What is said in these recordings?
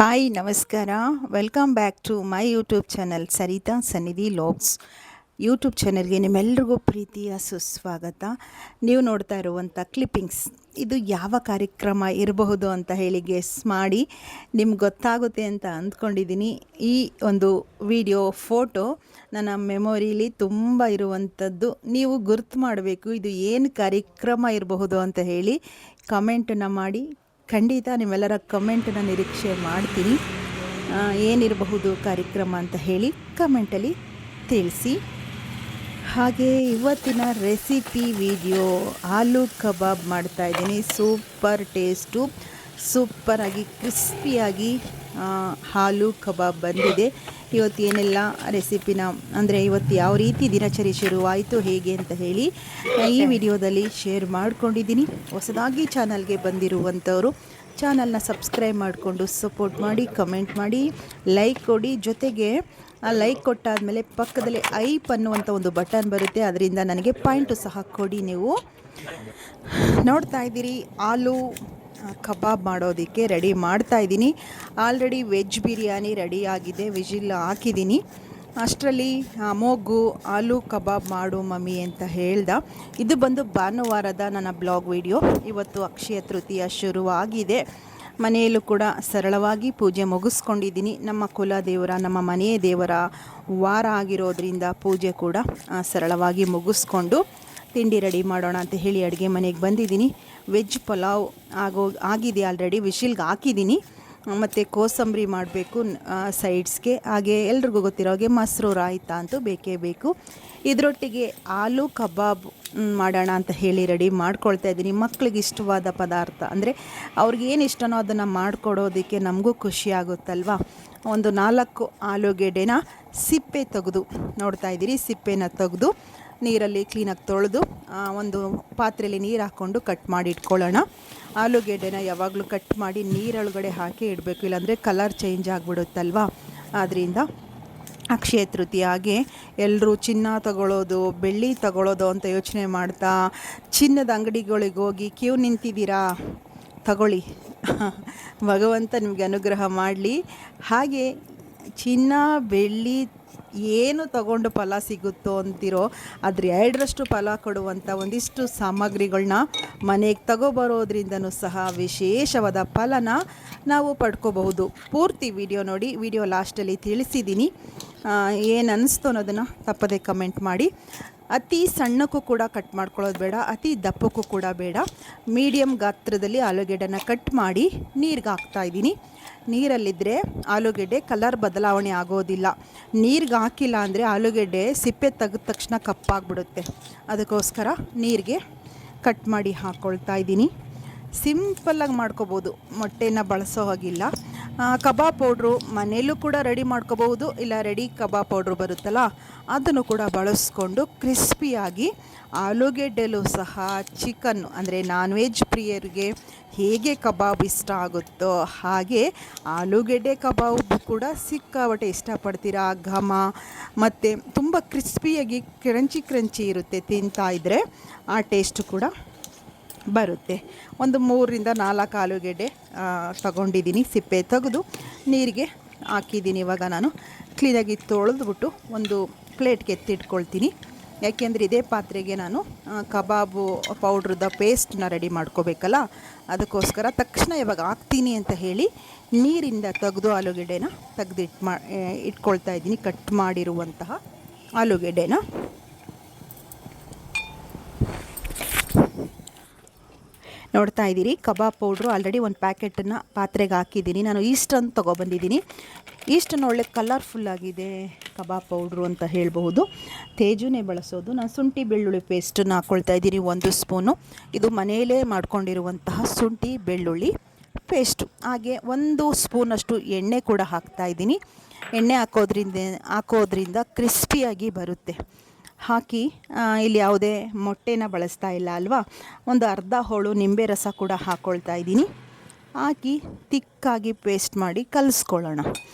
Hi ನಮಸ್ಕಾರ. Welcome back to my YouTube channel Sarita Sannidhi logs. YouTube ಚಾನಲ್ಗೆ ನಿಮ್ಮೆಲ್ರಿಗೂ ಪ್ರೀತಿಯ ಸುಸ್ವಾಗತ. ನೀವು ನೋಡ್ತಾ ಇರುವಂಥ ಕ್ಲಿಪ್ಪಿಂಗ್ಸ್ ಇದು ಯಾವ ಕಾರ್ಯಕ್ರಮ ಇರಬಹುದು ಅಂತ ಹೇಳಿ ಗೆಸ್ ಮಾಡಿ ನಿಮ್ಗೆ ಗೊತ್ತಾಗುತ್ತೆ ಅಂತ ಅಂದ್ಕೊಂಡಿದ್ದೀನಿ. ಈ ಒಂದು ವಿಡಿಯೋ ಫೋಟೋ ನನ್ನ ಮೆಮೊರಿಲಿ ತುಂಬ ಇರುವಂಥದ್ದು. ನೀವು ಗುರ್ತು ಮಾಡಬೇಕು ಇದು ಏನು ಕಾರ್ಯಕ್ರಮ ಇರಬಹುದು ಅಂತ ಹೇಳಿ ಕಮೆಂಟನ್ನು ಮಾಡಿ. ಖಂಡಿತ ನಿಮ್ಮೆಲ್ಲರ ಕಮೆಂಟನ್ನು ನಿರೀಕ್ಷೆ ಮಾಡ್ತೀನಿ. ಏನಿರಬಹುದು ಕಾರ್ಯಕ್ರಮ ಅಂತ ಹೇಳಿ ಕಮೆಂಟಲ್ಲಿ ತಿಳಿಸಿ. ಹಾಗೆ ಇವತ್ತಿನ ರೆಸಿಪಿ ವಿಡಿಯೋ ಆಲೂ ಕಬಾಬ್ ಮಾಡ್ತಾಯಿದ್ದೀನಿ. ಸೂಪರ್ ಟೇಸ್ಟು, ಸೂಪರಾಗಿ ಕ್ರಿಸ್ಪಿಯಾಗಿ ಆಲೂ ಕಬಾಬ್ ಬಂದಿದೆ. ಇವತ್ತು ಏನೆಲ್ಲ ರೆಸಿಪಿನ ಅಂದರೆ ಇವತ್ತು ಯಾವ ರೀತಿ ದಿನಚರಿ ಶುರುವಾಯಿತು ಹೇಗೆ ಅಂತ ಹೇಳಿ ಈ ವಿಡಿಯೋದಲ್ಲಿ ಶೇರ್ ಮಾಡ್ಕೊಂಡಿದ್ದೀನಿ. ಹೊಸದಾಗಿ ಚಾನಲ್ಗೆ ಬಂದಿರುವಂಥವರು ಚಾನಲ್ನ ಸಬ್ಸ್ಕ್ರೈಬ್ ಮಾಡಿಕೊಂಡು ಸಪೋರ್ಟ್ ಮಾಡಿ, ಕಮೆಂಟ್ ಮಾಡಿ, ಲೈಕ್ ಕೊಡಿ. ಜೊತೆಗೆ ಆ ಲೈಕ್ ಕೊಟ್ಟಾದಮೇಲೆ ಪಕ್ಕದಲ್ಲಿ ಐಪ್ ಅನ್ನುವಂಥ ಒಂದು ಬಟನ್ ಬರುತ್ತೆ, ಅದರಿಂದ ನನಗೆ ಪಾಯಿಂಟು ಸಹ ಕೊಡಿ. ನೀವು ನೋಡ್ತಾ ಇದ್ದೀರಿ ಆಲೂ ಕಬಾಬ್ ಮಾಡೋದಕ್ಕೆ ರೆಡಿ ಮಾಡ್ತಾಯಿದ್ದೀನಿ. ಆಲ್ರೆಡಿ ವೆಜ್ ಬಿರಿಯಾನಿ ರೆಡಿಯಾಗಿದೆ, ವಿಜಿಲ್ ಹಾಕಿದ್ದೀನಿ. ಅಷ್ಟರಲ್ಲಿ ಮೊಗ್ಗು ಆಲೂ ಕಬಾಬ್ ಮಾಡು ಮಮ್ಮಿ ಅಂತ ಹೇಳ್ದ. ಇದು ಬಂದು ಭಾನುವಾರದ ನನ್ನ ಬ್ಲಾಗ್ ವಿಡಿಯೋ. ಇವತ್ತು ಅಕ್ಷಯ ತೃತೀಯ ಶುರುವಾಗಿದೆ. ಮನೆಯಲ್ಲೂ ಕೂಡ ಸರಳವಾಗಿ ಪೂಜೆ ಮುಗಿಸ್ಕೊಂಡಿದ್ದೀನಿ. ನಮ್ಮ ಕುಲ ದೇವರ, ನಮ್ಮ ಮನೆಯ ದೇವರ ವಾರ ಆಗಿರೋದ್ರಿಂದ ಪೂಜೆ ಕೂಡ ಸರಳವಾಗಿ ಮುಗಿಸ್ಕೊಂಡು ತಿಂಡಿ ರೆಡಿ ಮಾಡೋಣ ಅಂತ ಹೇಳಿ ಅಡುಗೆ ಮನೆಗೆ ಬಂದಿದ್ದೀನಿ. ವೆಜ್ ಪಲಾವ್ ಆಗಿದೆ, ಆಲ್ರೆಡಿ ವಿಶಿಲ್ಗೆ ಹಾಕಿದ್ದೀನಿ. ಮತ್ತು ಕೋಸಂಬರಿ ಮಾಡಬೇಕು ಸೈಡ್ಸ್ಗೆ. ಹಾಗೆ ಎಲ್ರಿಗೂ ಗೊತ್ತಿರೋ ಹಾಗೆ ಮೊಸರು ರಾಯ್ತ ಅಂತೂ ಬೇಕೇ ಬೇಕು. ಇದರೊಟ್ಟಿಗೆ ಆಲೂ ಕಬಾಬ್ ಮಾಡೋಣ ಅಂತ ಹೇಳಿ ರೆಡಿ ಮಾಡ್ಕೊಳ್ತಾ ಇದ್ದೀನಿ. ಮಕ್ಳಿಗೆ ಇಷ್ಟವಾದ ಪದಾರ್ಥ ಅಂದರೆ ಅವ್ರಿಗೇನು ಇಷ್ಟನೋ ಅದನ್ನು ಮಾಡಿಕೊಡೋದಕ್ಕೆ ನಮಗೂ ಖುಷಿ ಆಗುತ್ತಲ್ವ. ಒಂದು 4 ಆಲೂಗೆಡ್ಡೆನ ಸಿಪ್ಪೆ ತೆಗೆದು ನೋಡ್ತಾ ಇದ್ದೀರಿ. ಸಿಪ್ಪೆನ ತೆಗೆದು ನೀರಲ್ಲಿ ಕ್ಲೀನಾಗಿ ತೊಳೆದು ಒಂದು ಪಾತ್ರೆಯಲ್ಲಿ ನೀರು ಹಾಕ್ಕೊಂಡು ಕಟ್ ಮಾಡಿ ಇಟ್ಕೊಳ್ಳೋಣ. ಆಲೂಗೆಡ್ಡೆನ ಯಾವಾಗಲೂ ಕಟ್ ಮಾಡಿ ನೀರೊಳಗಡೆ ಹಾಕಿ ಇಡಬೇಕು, ಇಲ್ಲಾಂದರೆ ಕಲರ್ ಚೇಂಜ್ ಆಗಿಬಿಡುತ್ತಲ್ವ. ಆದ್ದರಿಂದ ಅಕ್ಷಯ ತೃತೀಯಾಗೆ ಎಲ್ಲರೂ ಚಿನ್ನ ತಗೊಳ್ಳೋದು, ಬೆಳ್ಳಿ ತಗೊಳ್ಳೋದು ಅಂತ ಯೋಚನೆ ಮಾಡ್ತಾ ಚಿನ್ನದ ಅಂಗಡಿಗಳಿಗೆ ಹೋಗಿ ಕ್ಯೂ ನಿಂತಿದ್ದೀರಾ, ತಗೊಳ್ಳಿ. ಭಗವಂತ ನಿಮಗೆ ಅನುಗ್ರಹ ಮಾಡಲಿ. ಹಾಗೆ ಚಿನ್ನ ಬೆಳ್ಳಿ ಏನು ತಗೊಂಡು ಫಲ ಸಿಗುತ್ತೋ ಅಂತಿರೋ ಅದ್ರ 2ರಷ್ಟು ಫಲ ಕೊಡುವಂಥ ಒಂದಿಷ್ಟು ಸಾಮಗ್ರಿಗಳನ್ನ ಮನೆಗೆ ತಗೊಬರೋದ್ರಿಂದನೂ ಸಹ ವಿಶೇಷವಾದ ಫಲನ ನಾವು ಪಡ್ಕೋಬಹುದು. ಪೂರ್ತಿ ವಿಡಿಯೋ ನೋಡಿ. ವಿಡಿಯೋ ಲಾಸ್ಟಲ್ಲಿ ತಿಳಿಸಿದ್ದೀನಿ. ಏನು ಅನ್ನಿಸ್ತು ಅನ್ನೋದನ್ನು ತಪ್ಪದೆ ಕಮೆಂಟ್ ಮಾಡಿ. ಅತಿ ಸಣ್ಣಕ್ಕೂ ಕೂಡ ಕಟ್ ಮಾಡ್ಕೊಳ್ಳೋದು ಬೇಡ, ಅತಿ ದಪ್ಪಕ್ಕೂ ಕೂಡ ಬೇಡ. ಮೀಡಿಯಮ್ ಗಾತ್ರದಲ್ಲಿ ಆಲೂಗೆಡ್ಡೆನ ಕಟ್ ಮಾಡಿ ನೀರಿಗೆ ಹಾಕ್ತಾಯಿದ್ದೀನಿ. ನೀರಲ್ಲಿದ್ದರೆ ಆಲೂಗೆಡ್ಡೆ ಕಲರ್ ಬದಲಾವಣೆ ಆಗೋದಿಲ್ಲ. ನೀರಿಗೆ ಹಾಕಿಲ್ಲ ಅಂದರೆ ಆಲೂಗೆಡ್ಡೆ ಸಿಪ್ಪೆ ತೆಗೆದ ತಕ್ಷಣ ಕಪ್ಪಾಗಿಬಿಡುತ್ತೆ. ಅದಕ್ಕೋಸ್ಕರ ನೀರಿಗೆ ಕಟ್ ಮಾಡಿ ಹಾಕ್ಕೊಳ್ತಾ ಇದ್ದೀನಿ. ಸಿಂಪಲ್ಲಾಗಿ ಮಾಡ್ಕೋಬೋದು, ಮೊಟ್ಟೆನ ಬಳಸೋ ಹಾಗಿಲ್ಲ. ಕಬಾಬ್ ಪೌಡ್ರು ಮನೆಯಲ್ಲೂ ಕೂಡ ರೆಡಿ ಮಾಡ್ಕೋಬಹುದು, ಇಲ್ಲ ರೆಡಿ ಕಬಾಬ್ ಪೌಡ್ರು ಬರುತ್ತಲ್ಲ ಅದನ್ನು ಕೂಡ ಬಳಸ್ಕೊಂಡು ಕ್ರಿಸ್ಪಿಯಾಗಿ ಆಲೂಗೆಡ್ಡೆಲೂ ಸಹ ಚಿಕನ್ನು ಅಂದರೆ ನಾನ್ ವೆಜ್ ಪ್ರಿಯರಿಗೆ ಹೇಗೆ ಕಬಾಬ್ ಇಷ್ಟ ಆಗುತ್ತೋ ಹಾಗೆ ಆಲೂಗೆಡ್ಡೆ ಕಬಾಬ್ ಕೂಡ ಸಿಕ್ಕಾಪಟ್ಟೆ ಇಷ್ಟಪಡ್ತೀರಾ. ಘಮ ಮತ್ತು ತುಂಬ ಕ್ರಿಸ್ಪಿಯಾಗಿ ಕ್ರಂಚಿ ಇರುತ್ತೆ. ತಿಂತಾಯಿದ್ರೆ ಆ ಟೇಸ್ಟು ಕೂಡ ಬರುತ್ತೆ. ಒಂದು 3ರಿಂದ 4 ಆಲೂಗೆಡ್ಡೆ ತಗೊಂಡಿದ್ದೀನಿ. ಸಿಪ್ಪೆ ತೆಗೆದು ನೀರಿಗೆ ಹಾಕಿದ್ದೀನಿ. ಇವಾಗ ನಾನು ಕ್ಲೀನಾಗಿ ತೊಳೆದ್ಬಿಟ್ಟು ಒಂದು ಪ್ಲೇಟ್ಗೆ ಎತ್ತಿಟ್ಕೊಳ್ತೀನಿ. ಯಾಕೆಂದರೆ ಇದೇ ಪಾತ್ರೆಗೆ ನಾನು ಕಬಾಬು ಪೌಡ್ರದ ಪೇಸ್ಟನ್ನ ರೆಡಿ ಮಾಡ್ಕೋಬೇಕಲ್ಲ, ಅದಕ್ಕೋಸ್ಕರ ತಕ್ಷಣ ಇವಾಗ ಹಾಕ್ತೀನಿ ಅಂತ ಹೇಳಿ ನೀರಿಂದ ತೆಗೆದು ಆಲೂಗೆಡ್ಡೆನ ಇಟ್ಕೊಳ್ತಾ ಇದ್ದೀನಿ. ಕಟ್ ಮಾಡಿರುವಂತಹ ಆಲೂಗೆಡ್ಡೆನ ನೋಡ್ತಾ ಇದ್ದೀರಿ. ಕಬಾಬ್ ಪೌಡ್ರು ಆಲ್ರೆಡಿ ಒಂದು ಪ್ಯಾಕೆಟನ್ನು ಪಾತ್ರೆಗೆ ಹಾಕಿದ್ದೀನಿ. ನಾನು ಈಸ್ಟನ್ನು ತೊಗೊಬಂದಿದ್ದೀನಿ. ಈಸ್ಟನ್ನು ಒಳ್ಳೆ ಕಲರ್ಫುಲ್ಲಾಗಿದೆ ಕಬಾಬ್ ಪೌಡ್ರು ಅಂತ ಹೇಳ್ಬಹುದು. ತೇಜುನೇ ಬಳಸೋದು. ನಾನು ಶುಂಠಿ ಬೆಳ್ಳುಳ್ಳಿ ಪೇಸ್ಟನ್ನು ಹಾಕ್ಕೊಳ್ತಾ ಇದ್ದೀನಿ 1 ಸ್ಪೂನು. ಇದು ಮನೆಯಲ್ಲೇ ಮಾಡ್ಕೊಂಡಿರುವಂತಹ ಶುಂಠಿ ಬೆಳ್ಳುಳ್ಳಿ ಪೇಸ್ಟು. ಹಾಗೆ 1 ಸ್ಪೂನಷ್ಟು ಎಣ್ಣೆ ಕೂಡ ಹಾಕ್ತಾಯಿದ್ದೀನಿ. ಎಣ್ಣೆ ಹಾಕೋದ್ರಿಂದ ಕ್ರಿಸ್ಪಿಯಾಗಿ ಬರುತ್ತೆ. ಹಾಕಿ ಇಲ್ಲಿ ಯಾವುದೇ ಮೊಟ್ಟೆನ ಬಳಸ್ತಾ ಇಲ್ಲ ಅಲ್ವಾ. ಒಂದು ಅರ್ಧ ಹೋಳು ನಿಂಬೆ ರಸ ಕೂಡ ಹಾಕ್ಕೊಳ್ತಾ ಇದ್ದೀನಿ. ಹಾಕಿ ತಿಕ್ಕಾಗಿ ಪೇಸ್ಟ್ ಮಾಡಿ ಕಲಿಸ್ಕೊಳ್ಳೋಣ.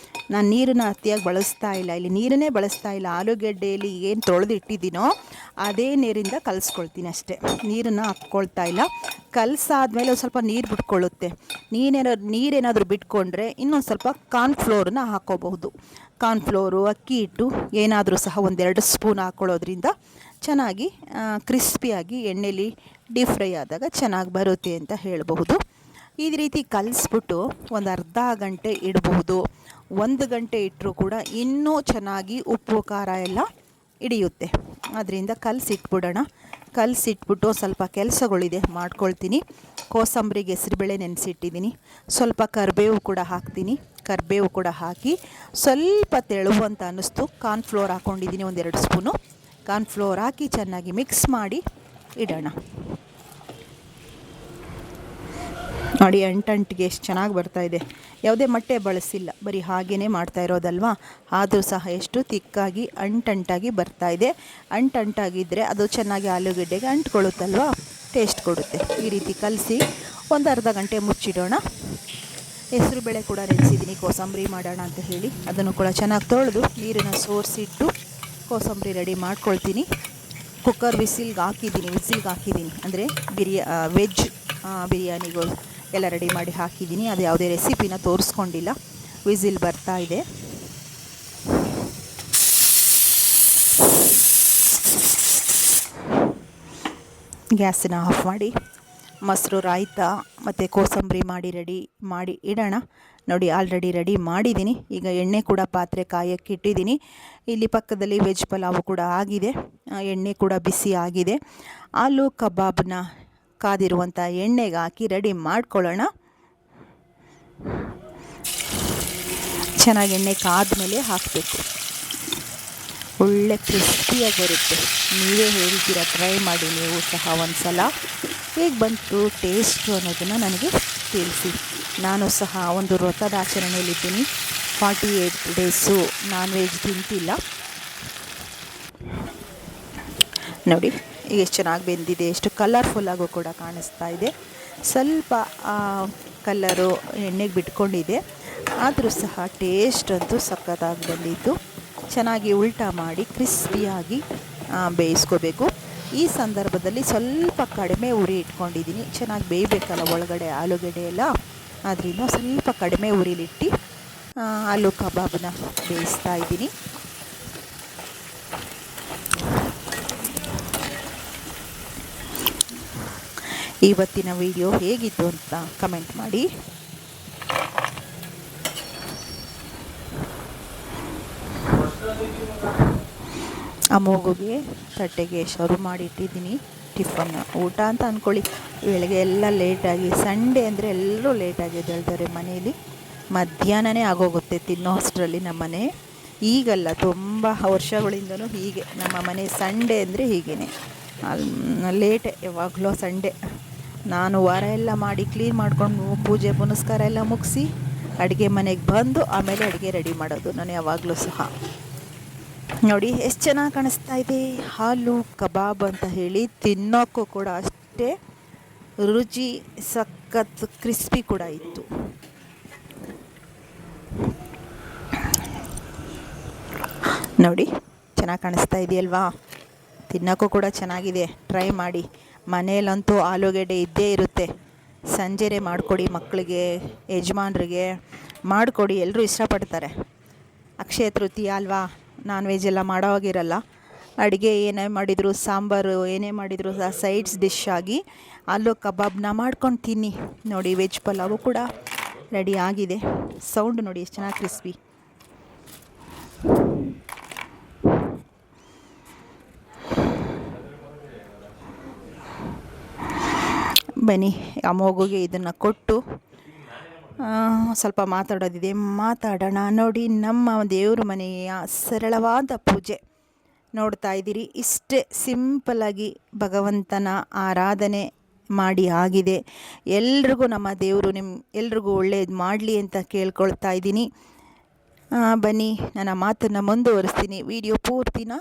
ನಾನು ನೀರನ್ನು ಅತಿಯಾಗಿ ಬಳಸ್ತಾ ಇಲ್ಲ, ಇಲ್ಲಿ ನೀರನ್ನೇ ಬಳಸ್ತಾ ಇಲ್ಲ. ಆಲೂಗೆಡ್ಡೆಯಲ್ಲಿ ಏನು ತೊಳೆದಿಟ್ಟಿದ್ದೀನೋ ಅದೇ ನೀರಿಂದ ಕಲಿಸ್ಕೊಳ್ತೀನಿ ಅಷ್ಟೇ. ನೀರನ್ನು ಹಾಕ್ಕೊಳ್ತಾ ಇಲ್ಲ. ಕಲಸಾದ್ಮೇಲೆ ಒಂದು ಸ್ವಲ್ಪ ನೀರು ಬಿಟ್ಕೊಳ್ಳುತ್ತೆ. ನೀರೇನಾದರೂ ಬಿಟ್ಕೊಂಡ್ರೆ ಇನ್ನೊಂದು ಸ್ವಲ್ಪ ಕಾರ್ನ್ಫ್ಲೋರನ್ನ ಹಾಕ್ಕೋಬಹುದು. ಕಾರ್ನ್ಫ್ಲೋರು, ಅಕ್ಕಿ ಹಿಟ್ಟು ಏನಾದರೂ ಸಹ 1-2 ಸ್ಪೂನ್ ಹಾಕ್ಕೊಳ್ಳೋದ್ರಿಂದ ಚೆನ್ನಾಗಿ ಕ್ರಿಸ್ಪಿಯಾಗಿ ಎಣ್ಣೆಲಿ ಡೀಪ್ ಫ್ರೈ ಆದಾಗ ಚೆನ್ನಾಗಿ ಬರುತ್ತೆ ಅಂತ ಹೇಳಬಹುದು. ಈ ರೀತಿ ಕಲಿಸ್ಬಿಟ್ಟು ಒಂದು ಅರ್ಧ ಗಂಟೆ ಇಡಬಹುದು. 1 ಗಂಟೆ ಇಟ್ಟರೂ ಕೂಡ ಇನ್ನೂ ಚೆನ್ನಾಗಿ ಉಪ್ಪು ಖಾರ ಎಲ್ಲ ಹಿಡಿಯುತ್ತೆ. ಅದರಿಂದ ಕಲಸಿಟ್ಬಿಡೋಣ. ಕಲಸಿಟ್ಬಿಟ್ಟು ಸ್ವಲ್ಪ ಕೆಲಸಗಳಿದೆ ಮಾಡ್ಕೊಳ್ತೀನಿ. ಕೋಸಂಬರಿಗೆ ಹೆಸರುಬೇಳೆ ನೆನೆಸಿಟ್ಟಿದ್ದೀನಿ. ಸ್ವಲ್ಪ ಕರಿಬೇವು ಕೂಡ ಹಾಕ್ತೀನಿ. ಕರಿಬೇವು ಕೂಡ ಹಾಕಿ ಸ್ವಲ್ಪ ತೆಳುವು ಅಂತ ಅನ್ನಿಸ್ತು. ಕಾರ್ನ್ಫ್ಲೋರ್ ಹಾಕ್ಕೊಂಡಿದ್ದೀನಿ 1-2 ಸ್ಪೂನು. ಕಾರ್ನ್ಫ್ಲೋರ್ ಹಾಕಿ ಚೆನ್ನಾಗಿ ಮಿಕ್ಸ್ ಮಾಡಿ ಇಡೋಣ. ನೋಡಿ ಅಂಟಿಗೆ ಎಷ್ಟು ಚೆನ್ನಾಗಿ ಬರ್ತಾಯಿದೆ. ಯಾವುದೇ ಮೊಟ್ಟೆ ಬಳಸಿಲ್ಲ, ಬರೀ ಹಾಗೇ ಮಾಡ್ತಾ ಇರೋದಲ್ವಾ. ಆದರೂ ಸಹ ಎಷ್ಟು ತಿಕ್ಕಾಗಿ ಅಂಟಾಗಿ ಬರ್ತಾಯಿದೆ. ಅಂಟಾಗಿದ್ದರೆ ಅದು ಚೆನ್ನಾಗಿ ಆಲೂಗಡ್ಡೆಗೆ ಅಂಟ್ಕೊಳ್ಳುತ್ತಲ್ವ, ಟೇಸ್ಟ್ ಕೊಡುತ್ತೆ. ಈ ರೀತಿ ಕಲಸಿ ಒಂದು ಅರ್ಧ ಗಂಟೆ ಮುಚ್ಚಿಡೋಣ. ಹೆಸರುಬೇಳೆ ಕೂಡ ನೆನೆಸಿದ್ದೀನಿ ಕೋಸಂಬರಿ ಮಾಡೋಣ ಅಂತ ಹೇಳಿ. ಅದನ್ನು ಕೂಡ ಚೆನ್ನಾಗಿ ತೊಳೆದು ನೀರನ್ನು ಸೋರಿಸಿಟ್ಟು ಕೋಸಂಬರಿ ರೆಡಿ ಮಾಡ್ಕೊಳ್ತೀನಿ. ಕುಕ್ಕರ್ ವಿಸಿಲ್ಗೆ ಹಾಕಿದ್ದೀನಿ. ಅಂದರೆ ವೆಜ್ ಬಿರಿಯಾನಿಗಳು ಎಲ್ಲ ರೆಡಿ ಮಾಡಿ ಹಾಕಿದ್ದೀನಿ. ಅದು ಯಾವುದೇ ರೆಸಿಪಿನ ತೋರಿಸ್ಕೊಂಡಿಲ್ಲ. ವಿಸಿಲ್ ಬರ್ತಾ ಇದೆ. ಗ್ಯಾಸನ್ನು ಆಫ್ ಮಾಡಿ ಮೊಸರು ರಾಯ್ತ ಮತ್ತು ಕೋಸಂಬರಿ ರೆಡಿ ಮಾಡಿ ಇಡೋಣ. ನೋಡಿ ಆಲ್ರೆಡಿ ರೆಡಿ ಮಾಡಿದ್ದೀನಿ. ಈಗ ಎಣ್ಣೆ ಕೂಡ ಪಾತ್ರೆ ಕಾಯಕ್ಕೆ ಇಟ್ಟಿದ್ದೀನಿ. ಇಲ್ಲಿ ಪಕ್ಕದಲ್ಲಿ ವೆಜ್ ಪಲಾವು ಕೂಡ ಆಗಿದೆ. ಎಣ್ಣೆ ಕೂಡ ಬಿಸಿ ಆಗಿದೆ. ಆಲೂ ಕಬಾಬ್ನ ಕಾದಿರುವಂಥ ಎಣ್ಣೆಗೆ ಹಾಕಿ ರೆಡಿ ಮಾಡ್ಕೊಳ್ಳೋಣ. ಚೆನ್ನಾಗಿ ಎಣ್ಣೆ ಕಾದ್ಮೇಲೆ ಹಾಕಬೇಕು. ಒಳ್ಳೆ ಕ್ರಿಸ್ಪಿಯಾಗಿ ಬರುತ್ತೆ. ನೀವೇ ಹೇಳ್ತೀರಾ, ಟ್ರೈ ಮಾಡಿ ನೀವು ಸಹ ಒಂದು ಸಲ. ಹೇಗೆ ಬಂತು ಟೇಸ್ಟು ಅನ್ನೋದನ್ನು ನನಗೆ ತಿಳಿಸಿ. ನಾನು ಸಹ ಒಂದು ವ್ರತದ ಆಚರಣೆಯಲ್ಲಿದ್ದೀನಿ. 48 ಡೇಸು ನಾನ್ ವೆಜ್ ತಿಂತಿಲ್ಲ. ನೋಡಿ ಈಗ ಎಷ್ಟು ಚೆನ್ನಾಗಿ ಬೆಂದಿದೆ, ಎಷ್ಟು ಕಲರ್ಫುಲ್ಲಾಗೂ ಕೂಡ ಕಾಣಿಸ್ತಾ ಇದೆ. ಸ್ವಲ್ಪ ಕಲ್ಲರು ಎಣ್ಣೆಗೆ ಬಿಟ್ಕೊಂಡಿದೆ, ಆದರೂ ಸಹ ಟೇಸ್ಟ್ ಅಂತೂ ಸಖತ್ತಾಗಿ ಬಂದಿದ್ದು. ಚೆನ್ನಾಗಿ ಉಲ್ಟಾ ಮಾಡಿ ಕ್ರಿಸ್ಪಿಯಾಗಿ ಬೇಯಿಸ್ಕೋಬೇಕು. ಈ ಸಂದರ್ಭದಲ್ಲಿ ಸ್ವಲ್ಪ ಕಡಿಮೆ ಉರಿ ಇಟ್ಕೊಂಡಿದ್ದೀನಿ. ಚೆನ್ನಾಗಿ ಬೇಯಬೇಕಲ್ಲ ಒಳಗಡೆ ಆಲೂಗಡ್ಡೆ ಎಲ್ಲ, ಆದ್ದರಿಂದ ಸ್ವಲ್ಪ ಕಡಿಮೆ ಉರಿಲಿಟ್ಟು ಆಲೂ ಕಬಾಬನ್ನ ಬೇಯಿಸ್ತಾ ಇದ್ದೀನಿ. ಇವತ್ತಿನ ವಿಡಿಯೋ ಹೇಗಿತ್ತು ಅಂತ ಕಮೆಂಟ್ ಮಾಡಿ. ಅಮ್ಮೋಗುಗೆ ತಟ್ಟೆಗೆ ಸರ್ವ್ ಮಾಡಿ ಇಟ್ಟಿದ್ದೀನಿ. ಟಿಫನ್ ಊಟ ಅಂತ ಅಂದ್ಕೊಳ್ಳಿ. ಬೆಳಗ್ಗೆ ಎಲ್ಲ ಲೇಟಾಗಿ, ಸಂಡೇ ಅಂದರೆ ಎಲ್ಲರೂ ಲೇಟಾಗಿ ಎದ್ದೇಳ್ತಾರೆ ಮನೆಯಲ್ಲಿ. ಮಧ್ಯಾಹ್ನನೇ ಆಗೋಗುತ್ತೆ ತಿನ್ನೋ ಅಷ್ಟರಲ್ಲಿ ನಮ್ಮ ಮನೆ. ಈಗಲ್ಲ, ತುಂಬ ವರ್ಷಗಳಿಂದನೂ ಹೀಗೆ ನಮ್ಮ ಮನೆ. ಸಂಡೇ ಅಂದರೆ ಹೀಗೇ ಲೇಟೆ ಯಾವಾಗಲೂ ಸಂಡೇ. ನಾನು ವಾರ ಎಲ್ಲ ಮಾಡಿ ಕ್ಲೀನ್ ಮಾಡಿಕೊಂಡು ಪೂಜೆ ಪುನಸ್ಕಾರ ಎಲ್ಲ ಮುಗಿಸಿ ಅಡುಗೆ ಮನೆಗೆ ಬಂದು ಆಮೇಲೆ ಅಡುಗೆ ರೆಡಿ ಮಾಡೋದು ನಾನು ಯಾವಾಗಲೂ ಸಹ. ನೋಡಿ ಎಷ್ಟು ಚೆನ್ನಾಗಿ ಕಾಣಿಸ್ತಾ ಇದೆ ಆಲೂ ಕಬಾಬ್ ಅಂತ ಹೇಳಿ. ತಿನ್ನೋಕ್ಕೂ ಕೂಡ ಅಷ್ಟೇ ರುಚಿ, ಸಖತ್ ಕ್ರಿಸ್ಪಿ ಕೂಡ ಇತ್ತು. ನೋಡಿ ಚೆನ್ನಾಗಿ ಕಾಣಿಸ್ತಾ ಇದೆಯಲ್ವಾ. ತಿನ್ನೋಕ್ಕೂ ಕೂಡ ಚೆನ್ನಾಗಿದೆ. ಟ್ರೈ ಮಾಡಿ. ಮನೆಯಲ್ಲಂತೂ ಆಲೂಗೆಡ್ಡೆ ಇದ್ದೇ ಇರುತ್ತೆ. ಸಂಜೆನೇ ಮಾಡಿಕೊಡಿ ಮಕ್ಕಳಿಗೆ, ಯಜಮಾನ್ರಿಗೆ ಮಾಡಿಕೊಡಿ, ಎಲ್ಲರೂ ಇಷ್ಟಪಡ್ತಾರೆ. ಅಕ್ಷಯ ತೃತೀಯ ಅಲ್ವಾ, ನಾನ್ ವೆಜ್ ಎಲ್ಲ ಮಾಡೋವಾಗಿರಲ್ಲ. ಅಡುಗೆ ಏನೇ ಮಾಡಿದರೂ, ಸಾಂಬಾರು ಏನೇ ಮಾಡಿದರೂ ಸೈಡ್ಸ್ ಡಿಶ್ ಆಗಿ ಆಲೂ ಕಬಾಬ್ನ ಮಾಡ್ಕೊಂಡು ತಿನ್ನಿ. ನೋಡಿ ವೆಜ್ ಪಲಾವು ಕೂಡ ರೆಡಿ ಆಗಿದೆ. ಸೌಂಡ್ ನೋಡಿ ಎಷ್ಟು ಚೆನ್ನಾಗಿ ಕ್ರಿಸ್ಪಿ. ಬನ್ನಿ ಆ ಮಗುಗೆ ಇದನ್ನು ಕೊಟ್ಟು ಸ್ವಲ್ಪ ಮಾತಾಡೋಣ. ನೋಡಿ ನಮ್ಮ ದೇವ್ರ ಮನೆಯ ಸರಳವಾದ ಪೂಜೆ ನೋಡ್ತಾ ಇದ್ದೀರಿ. ಇಷ್ಟೇ ಸಿಂಪಲ್ಲಾಗಿ ಭಗವಂತನ ಆರಾಧನೆ ಮಾಡಿ ಆಗಿದೆ. ಎಲ್ರಿಗೂ ನಮ್ಮ ದೇವರು ಎಲ್ರಿಗೂ ಒಳ್ಳೇದು ಮಾಡಲಿ ಅಂತ ಕೇಳ್ಕೊಳ್ತಾ ಇದ್ದೀನಿ. ಬನ್ನಿ ನನ್ನ ಮಾತನ್ನು ಮುಂದುವರಿಸ್ತೀನಿ. ವಿಡಿಯೋ ಪೂರ್ತಿನ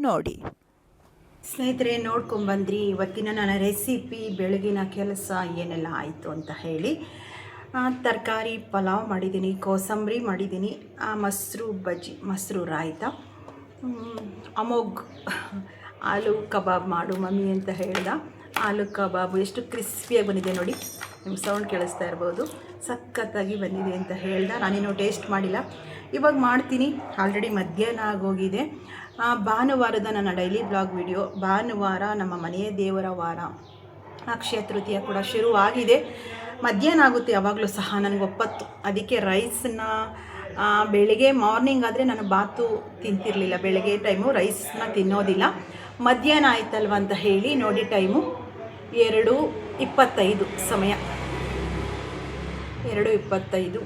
ನೋಡಿ. ಸ್ನೇಹಿತರೆ, ನೋಡ್ಕೊಂಬಂದ್ರಿ ಇವತ್ತಿನ ನನ್ನ ರೆಸಿಪಿ, ಬೆಳಗಿನ ಕೆಲಸ ಏನೆಲ್ಲ ಆಯಿತು ಅಂತ ಹೇಳಿ. ತರಕಾರಿ ಪಲಾವ್ ಮಾಡಿದ್ದೀನಿ, ಕೋಸಂಬರಿ ಮಾಡಿದ್ದೀನಿ, ಮೊಸರು ರಾಯ್ತ. ಅಮೋಘ್ ಆಲೂ ಕಬಾಬ್ ಮಾಡು ಮಮ್ಮಿ ಅಂತ ಹೇಳ್ದ. ಆಲೂ ಕಬಾಬು ಎಷ್ಟು ಕ್ರಿಸ್ಪಿಯಾಗಿ ಬಂದಿದೆ ನೋಡಿ, ನಿಮ್ಗೆ ಸೌಂಡ್ ಕೇಳಿಸ್ತಾ ಇರ್ಬೋದು. ಸಖತ್ತಾಗಿ ಬಂದಿದೆ ಅಂತ ಹೇಳ್ದೆ. ನಾನೇನು ಟೇಸ್ಟ್ ಮಾಡಿಲ್ಲ, ಇವಾಗ ಮಾಡ್ತೀನಿ. ಆಲ್ರೆಡಿ ಮಧ್ಯಾಹ್ನ ಆಗೋಗಿದೆ. ಭಾನುವಾರದ ನನ್ನ ಡೈಲಿ ಬ್ಲಾಗ್ ವಿಡಿಯೋ. ಭಾನುವಾರ ನಮ್ಮ ಮನೆಯ ದೇವರ ವಾರ, ಅಕ್ಷಯ ತೃತೀಯ ಕೂಡ ಶುರುವಾಗಿದೆ. ಮಧ್ಯಾಹ್ನ ಆಗುತ್ತೆ ಯಾವಾಗಲೂ ಸಹ ನನಗೆ ಒಪ್ಪತ್ತು. ಅದಕ್ಕೆ ರೈಸನ್ನ ಬೆಳಗ್ಗೆ ಮಾರ್ನಿಂಗ್ ಆದರೆ ನಾನು ಬಾತು ತಿಂತಿರಲಿಲ್ಲ, ಬೆಳಗ್ಗೆ ಟೈಮು ರೈಸನ್ನ ತಿನ್ನೋದಿಲ್ಲ. ಮಧ್ಯಾಹ್ನ ಆಯ್ತಲ್ವ ಅಂತ ಹೇಳಿ ನೋಡಿ, ಟೈಮು 2:25 ಸಮಯ, 2:25.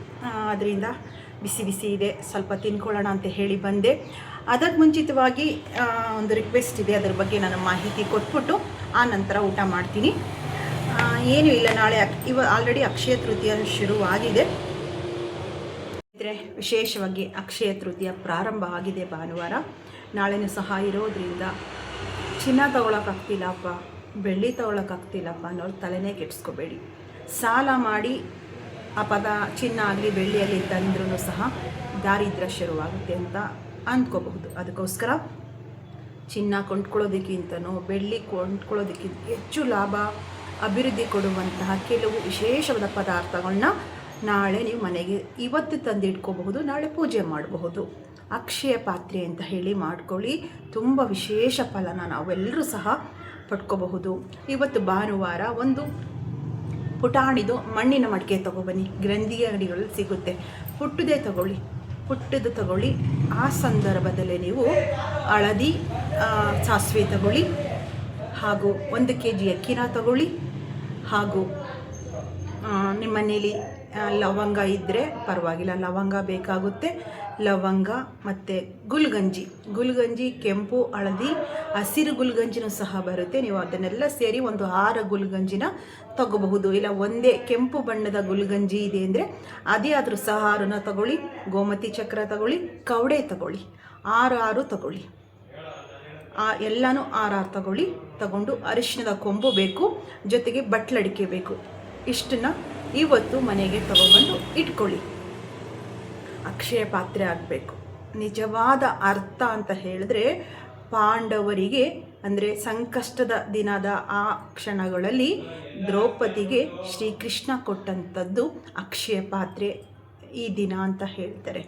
ಅದರಿಂದ ಬಿಸಿ ಬಿಸಿ ಇದೆ, ಸ್ವಲ್ಪ ತಿನ್ಕೊಳ್ಳೋಣ ಅಂತ ಹೇಳಿ ಬಂದೆ. ಅದಕ್ಕೆ ಮುಂಚಿತವಾಗಿ ಒಂದು ರಿಕ್ವೆಸ್ಟ್ ಇದೆ, ಅದರ ಬಗ್ಗೆ ನಾನು ಮಾಹಿತಿ ಕೊಟ್ಬಿಟ್ಟು ಆ ನಂತರ ಊಟ ಮಾಡ್ತೀನಿ. ಏನೂ ಇಲ್ಲ, ನಾಳೆ ಆಲ್ರೆಡಿ ಅಕ್ಷಯ ತೃತೀಯ ಶುರುವಾಗಿದೆ. ಇದ್ರೆ ವಿಶೇಷವಾಗಿ ಅಕ್ಷಯ ತೃತೀಯ ಪ್ರಾರಂಭ ಆಗಿದೆ ಭಾನುವಾರ. ನಾಳೆನೂ ಸಹ ಇರೋದ್ರಿಂದ ಚಿನ್ನ ತೊಗೊಳಕ್ಕಾಗ್ತಿಲ್ಲಪ್ಪ, ಬೆಳ್ಳಿ ತೊಗೊಳಕ್ಕಾಗ್ತಿಲ್ಲಪ್ಪ ಅನ್ನೋರು ತಲೆನೇ ಕೆಡಿಸ್ಕೋಬೇಡಿ. ಸಾಲ ಮಾಡಿ ಆ ಚಿನ್ನ ಆಗಲಿ ಬೆಳ್ಳಿಯಲ್ಲಿ ತಂದ್ರೂ ಸಹ ದಾರಿದ್ರ್ಯ ಶುರುವಾಗುತ್ತೆ ಅಂತ ಅಂದ್ಕೋಬಹುದು. ಅದಕ್ಕೋಸ್ಕರ ಚಿನ್ನ ಕೊಂಡ್ಕೊಳ್ಳೋದಕ್ಕಿಂತನೂ ಬೆಳ್ಳಿ ಕೊಂಡ್ಕೊಳ್ಳೋದಕ್ಕಿಂತ ಹೆಚ್ಚು ಲಾಭ, ಅಭಿವೃದ್ಧಿ ಕೊಡುವಂತಹ ಕೆಲವು ವಿಶೇಷವಾದ ಪದಾರ್ಥಗಳನ್ನ ನಾಳೆ ನೀವು ಮನೆಗೆ ಇವತ್ತು ತಂದಿಟ್ಕೋಬಹುದು, ನಾಳೆ ಪೂಜೆ ಮಾಡಬಹುದು. ಅಕ್ಷಯ ಪಾತ್ರೆ ಅಂತ ಹೇಳಿ ಮಾಡ್ಕೊಳ್ಳಿ, ತುಂಬ ವಿಶೇಷ ಫಲನ ನಾವೆಲ್ಲರೂ ಸಹ ಪಡ್ಕೋಬಹುದು. ಇವತ್ತು ಭಾನುವಾರ ಒಂದು ಪುಟಾಣಿದು ಮಣ್ಣಿನ ಮಡಿಕೆ ತೊಗೊಬನ್ನಿ, ಗ್ರಂಥಿ ಅಂಗಡಿಗಳಲ್ಲಿ ಸಿಗುತ್ತೆ. ಪುಟ್ಟದು ತಗೊಳ್ಳಿ. ಆ ಸಂದರ್ಭದಲ್ಲಿ ನೀವು ಹಳದಿ, ಸಾಸಿವೆ ತಗೊಳ್ಳಿ, ಹಾಗೂ 1 kg ಅಕ್ಕಿನ ತಗೊಳ್ಳಿ, ಹಾಗೂ ನಿಮ್ಮ ಮನೇಲಿ ಲವಂಗ ಇದ್ದರೆ ಪರವಾಗಿಲ್ಲ, ಲವಂಗ ಬೇಕಾಗುತ್ತೆ. ಲವಂಗ ಮತ್ತು ಗುಲ್ಗಂಜಿ ಕೆಂಪು, ಹಳದಿ, ಹಸಿರು ಗುಲ್ಗಂಜಿನೂ ಸಹ ಬರುತ್ತೆ. ನೀವು ಅದನ್ನೆಲ್ಲ ಸೇರಿ ಒಂದು 6 ಗುಲ್ಗಂಜಿನ ತಗೋಬಹುದು. ಇಲ್ಲ ಒಂದೇ ಕೆಂಪು ಬಣ್ಣದ ಗುಲ್ಗಂಜಿ ಇದೆ ಅಂದರೆ ಅದೇ ಆದರೂ ಸಹ 6ನ ತಗೊಳ್ಳಿ. ಗೋಮತಿ ಚಕ್ರ ತಗೊಳ್ಳಿ, ಕವಡೆ ತಗೊಳ್ಳಿ, 6 ತಗೊಳ್ಳಿ. ಎಲ್ಲನೂ 6 ತಗೊಂಡು ಅರಿಶಿಣದ ಕೊಂಬು ಬೇಕು, ಜೊತೆಗೆ ಬಟ್ಲಡಿಕೆ ಬೇಕು. ಇಷ್ಟನ್ನ ಇವತ್ತು ಮನೆಗೆ ತಗೊಬಂದು ಇಟ್ಕೊಳ್ಳಿ. ಅಕ್ಷಯ ಪಾತ್ರೆ ಆಗಬೇಕು. ನಿಜವಾದ ಅರ್ಥ ಅಂತ ಹೇಳಿದ್ರೆ, ಪಾಂಡವರಿಗೆ ಅಂದರೆ ಸಂಕಷ್ಟದ ದಿನದ ಆ ಕ್ಷಣಗಳಲ್ಲಿ ದ್ರೌಪದಿಗೆ ಶ್ರೀಕೃಷ್ಣ ಕೊಟ್ಟಂಥದ್ದು ಅಕ್ಷಯ ಪಾತ್ರೆ ಈ ದಿನ ಅಂತ ಹೇಳ್ತಾರೆ.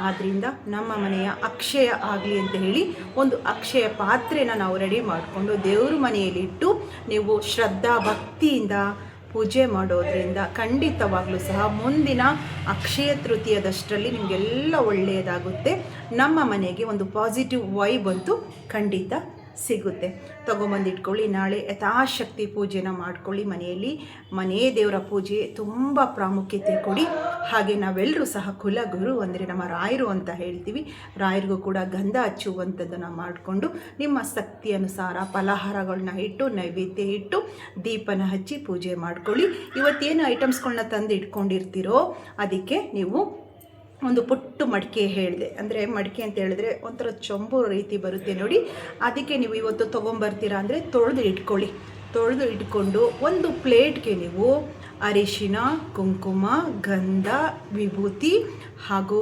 ಆದ್ದರಿಂದ ನಮ್ಮ ಮನೆಯ ಅಕ್ಷಯ ಆಗಲಿ ಅಂತ ಹೇಳಿ ಒಂದು ಅಕ್ಷಯ ಪಾತ್ರೆನ ನಾವು ರೆಡಿ ಮಾಡಿಕೊಂಡು ದೇವ್ರ ಮನೆಯಲ್ಲಿ ಇಟ್ಟು ನೀವು ಶ್ರದ್ಧಾ ಭಕ್ತಿಯಿಂದ ಪೂಜೆ ಮಾಡೋದ್ರಿಂದ ಖಂಡಿತವಾಗ್ಲೂ ಸಹ ಮುಂದಿನ ಅಕ್ಷಯ ತೃತೀಯದಷ್ಟರಲ್ಲಿ ನಿಮಗೆಲ್ಲ ಒಳ್ಳೆಯದಾಗುತ್ತೆ. ನಮ್ಮ ಮನೆಗೆ ಒಂದು ಪಾಸಿಟಿವ್ ವೈಬ್ ಅಂತೂ ಖಂಡಿತ ಸಿಗುತ್ತೆ. ತೊಗೊಂಬಂದಿಟ್ಕೊಳ್ಳಿ. ನಾಳೆ ಯಥಾಶಕ್ತಿ ಪೂಜೆನ ಮಾಡ್ಕೊಳ್ಳಿ. ಮನೆಯಲ್ಲಿ ಮನೆ ದೇವರ ಪೂಜೆ ತುಂಬ ಪ್ರಾಮುಖ್ಯತೆ ಕೊಡಿ. ಹಾಗೆ ನಾವೆಲ್ಲರೂ ಸಹ ಕುಲಗುರು ಅಂದರೆ ನಮ್ಮ ರಾಯರು ಅಂತ ಹೇಳ್ತೀವಿ, ರಾಯರಿಗೂ ಕೂಡ ಗಂಧ ಹಚ್ಚುವಂಥದ್ದನ್ನು ಮಾಡಿಕೊಂಡು ನಿಮ್ಮ ಶಕ್ತಿ ಅನುಸಾರ ಫಲಹಾರಗಳನ್ನ ಇಟ್ಟು ನೈವೇದ್ಯ ಇಟ್ಟು ದೀಪನ ಹಚ್ಚಿ ಪೂಜೆ ಮಾಡ್ಕೊಳ್ಳಿ. ಇವತ್ತೇನು ಐಟಮ್ಸ್ಗಳನ್ನ ತಂದು ಇಟ್ಕೊಂಡಿರ್ತೀರೋ ಅದಕ್ಕೆ ನೀವು ಒಂದು ಪುಟ್ಟು ಮಡಿಕೆ ಹೇಳಿದೆ, ಅಂದರೆ ಮಡಿಕೆ ಅಂತ ಹೇಳಿದ್ರೆ ಒಂಥರ ಚೊಂಬು ರೀತಿ ಬರುತ್ತೆ ನೋಡಿ, ಅದಕ್ಕೆ ನೀವು ಇವತ್ತು ತೊಗೊಂಬರ್ತೀರಾ ಅಂದರೆ ತೊಳೆದು ಇಟ್ಕೊಂಡು ಒಂದು ಪ್ಲೇಟ್ಗೆ ನೀವು ಅರಿಶಿನ, ಕುಂಕುಮ, ಗಂಧ, ವಿಭೂತಿ ಹಾಗೂ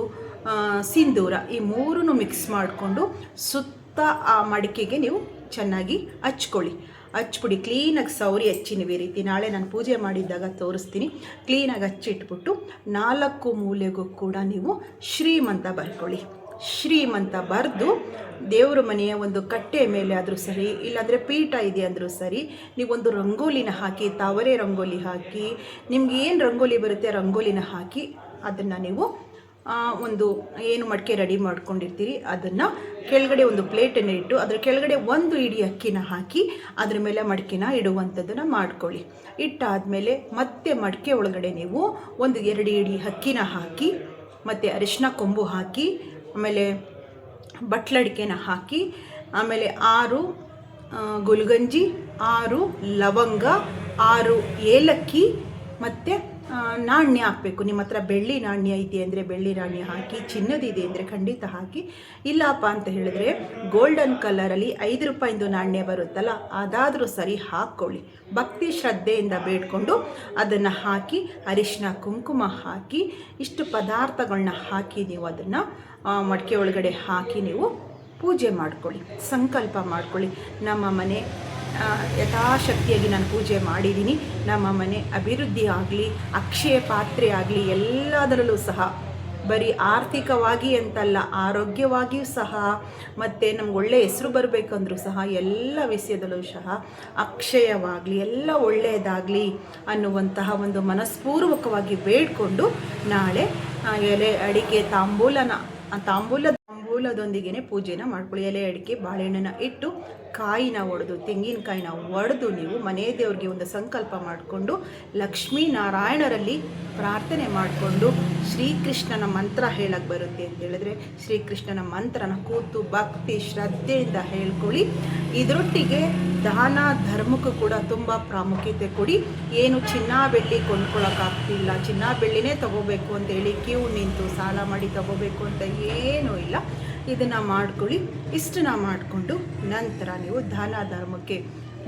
ಸಿಂಧೂರ ಈ 3 ಮಿಕ್ಸ್ ಮಾಡಿಕೊಂಡು ಸುತ್ತ ಆ ಮಡಿಕೆಗೆ ನೀವು ಚೆನ್ನಾಗಿ ಹಚ್ಬಿಡಿ. ಕ್ಲೀನಾಗಿ ಸೌರಿ ಹಚ್ಚಿ ನೀವು ಈ ರೀತಿ ನಾಳೆ ನಾನು ಪೂಜೆ ಮಾಡಿದ್ದಾಗ ತೋರಿಸ್ತೀನಿ. ಕ್ಲೀನಾಗಿ ಹಚ್ಚಿಟ್ಬಿಟ್ಟು 4 ಮೂಲೆಗೂ ಕೂಡ ನೀವು ಶ್ರೀಮಂತ ಬರ್ಕೊಳ್ಳಿ. ಶ್ರೀಮಂತ ಬರೆದು ದೇವ್ರ ಮನೆಯ ಒಂದು ಕಟ್ಟೆ ಮೇಲೆ ಆದರೂ ಸರಿ, ಇಲ್ಲಾಂದರೆ ಪೀಠ ಇದೆ ಅಂದರೂ ಸರಿ, ನೀವೊಂದು ರಂಗೋಲಿನ ಹಾಕಿ, ತಾವರೆ ರಂಗೋಲಿ ಹಾಕಿ, ನಿಮ್ಗೆ ಏನು ರಂಗೋಲಿ ಬರುತ್ತೆ ರಂಗೋಲಿನ ಹಾಕಿ ಅದನ್ನು ನೀವು ಒಂದು ಏನು ಮಡಿಕೆ ರೆಡಿ ಮಾಡ್ಕೊಂಡಿರ್ತೀರಿ ಅದನ್ನು ಕೆಳಗಡೆ ಒಂದು ಪ್ಲೇಟನ್ನು ಇಟ್ಟು ಅದರ ಕೆಳಗಡೆ 1 ಇಡಿ ಅಕ್ಕಿನ ಹಾಕಿ ಅದ್ರ ಮೇಲೆ ಮಡಿಕೆನ ಇಡುವಂಥದ್ದನ್ನು ಮಾಡ್ಕೊಳ್ಳಿ. ಇಟ್ಟಾದಮೇಲೆ ಮತ್ತೆ ಮಡಿಕೆ ಒಳಗಡೆ ನೀವು 1-2 ಇಡಿ ಅಕ್ಕಿನ ಹಾಕಿ, ಮತ್ತು ಅರಿಶಿನ ಕೊಂಬು ಹಾಕಿ, ಆಮೇಲೆ ಬಟ್ಲಡಿಕೆನ ಹಾಕಿ, ಆಮೇಲೆ 6 ಗುಲ್ಗಂಜಿ, 6 ಲವಂಗ, 6 ಏಲಕ್ಕಿ ಮತ್ತು ನಾಣ್ಯ ಹಾಕಬೇಕು. ನಿಮ್ಮ ಹತ್ರ ಬೆಳ್ಳಿ ನಾಣ್ಯ ಇದೆ ಅಂದರೆ ಬೆಳ್ಳಿ ನಾಣ್ಯ ಹಾಕಿ, ಚಿನ್ನದಿದೆ ಅಂದರೆ ಖಂಡಿತ ಹಾಕಿ. ಇಲ್ಲಪ್ಪ ಅಂತ ಹೇಳಿದ್ರೆ ಗೋಲ್ಡನ್ ಕಲರಲ್ಲಿ 5 ರೂಪಾಯಿಂದು ನಾಣ್ಯ ಬರುತ್ತಲ್ಲ ಅದಾದರೂ ಸರಿ ಹಾಕ್ಕೊಳ್ಳಿ. ಭಕ್ತಿ ಶ್ರದ್ಧೆಯಿಂದ ಬೇಡ್ಕೊಂಡು ಅದನ್ನು ಹಾಕಿ, ಅರಿಶಿನ ಕುಂಕುಮ ಹಾಕಿ, ಇಷ್ಟು ಪದಾರ್ಥಗಳನ್ನ ಹಾಕಿ ನೀವು ಅದನ್ನು ಮಡಿಕೆ ಒಳಗಡೆ ಹಾಕಿ ನೀವು ಪೂಜೆ ಮಾಡ್ಕೊಳ್ಳಿ, ಸಂಕಲ್ಪ ಮಾಡ್ಕೊಳ್ಳಿ. ನಮ್ಮ ಮನೆ ಯಥಾಶಕ್ತಿಯಾಗಿ ನಾನು ಪೂಜೆ ಮಾಡಿದ್ದೀನಿ. ನಮ್ಮ ಮನೆ ಅಭಿವೃದ್ಧಿ ಆಗಲಿ, ಅಕ್ಷಯ ಪಾತ್ರೆ ಆಗಲಿ, ಎಲ್ಲದರಲ್ಲೂ ಸಹ ಬರೀ ಆರ್ಥಿಕವಾಗಿ ಅಂತಲ್ಲ, ಆರೋಗ್ಯವಾಗಿಯೂ ಸಹ, ಮತ್ತು ನಮ್ಗೆ ಒಳ್ಳೆಯ ಹೆಸರು ಬರಬೇಕಂದ್ರೂ ಸಹ ಎಲ್ಲ ವಿಷಯದಲ್ಲೂ ಸಹ ಅಕ್ಷಯವಾಗಲಿ, ಎಲ್ಲ ಒಳ್ಳೆಯದಾಗಲಿ ಅನ್ನುವಂತಹ ಒಂದು ಮನಸ್ಪೂರ್ವಕವಾಗಿ ಬೇಡಿಕೊಂಡು ನಾಳೆ ಎಲೆ ಅಡಿಕೆ ತಾಂಬೂಲದೊಂದಿಗೆ ಪೂಜೆನ ಮಾಡ್ಕೊಳ್ಳಿ. ಎಲೆ ಅಡಿಕೆ ಬಾಳೆಹಣ್ಣನ್ನು ಇಟ್ಟು ಕಾಯಿನ ಒಡೆದು, ತೆಂಗಿನಕಾಯಿನ ಒಡೆದು ನೀವು ಮನೆ ದೇವ್ರಿಗೆ ಒಂದು ಸಂಕಲ್ಪ ಮಾಡಿಕೊಂಡು ಲಕ್ಷ್ಮೀನಾರಾಯಣರಲ್ಲಿ ಪ್ರಾರ್ಥನೆ ಮಾಡಿಕೊಂಡು ಶ್ರೀಕೃಷ್ಣನ ಮಂತ್ರ ಹೇಳಕ್ಕೆ ಬರುತ್ತೆ ಅಂತ ಹೇಳಿದ್ರೆ ಶ್ರೀಕೃಷ್ಣನ ಮಂತ್ರನ ಕೂತು ಭಕ್ತಿ ಶ್ರದ್ಧೆಯಿಂದ ಹೇಳ್ಕೊಳ್ಳಿ. ಇದರೊಟ್ಟಿಗೆ ದಾನ ಧರ್ಮಕ್ಕೂ ಕೂಡ ತುಂಬ ಪ್ರಾಮುಖ್ಯತೆ ಕೊಡಿ. ಏನು ಚಿನ್ನ ಬೆಳ್ಳಿ ಕೊಂಡ್ಕೊಳ್ಳೋಕ್ಕಾಗ್ತಿಲ್ಲ, ಚಿನ್ನ ಬೆಳ್ಳಿನೇ ತಗೋಬೇಕು ಅಂತೇಳಿ ಕ್ಯೂ ನಿಂತು ಸಾಲ ಮಾಡಿ ತಗೋಬೇಕು ಅಂತ ಏನೂ ಇಲ್ಲ. ಇದನ್ನು ಮಾಡ್ಕೊಳ್ಳಿ. ಇಷ್ಟನ್ನ ಮಾಡಿಕೊಂಡು ನಂತರ ನೀವು ದಾನ ಧರ್ಮಕ್ಕೆ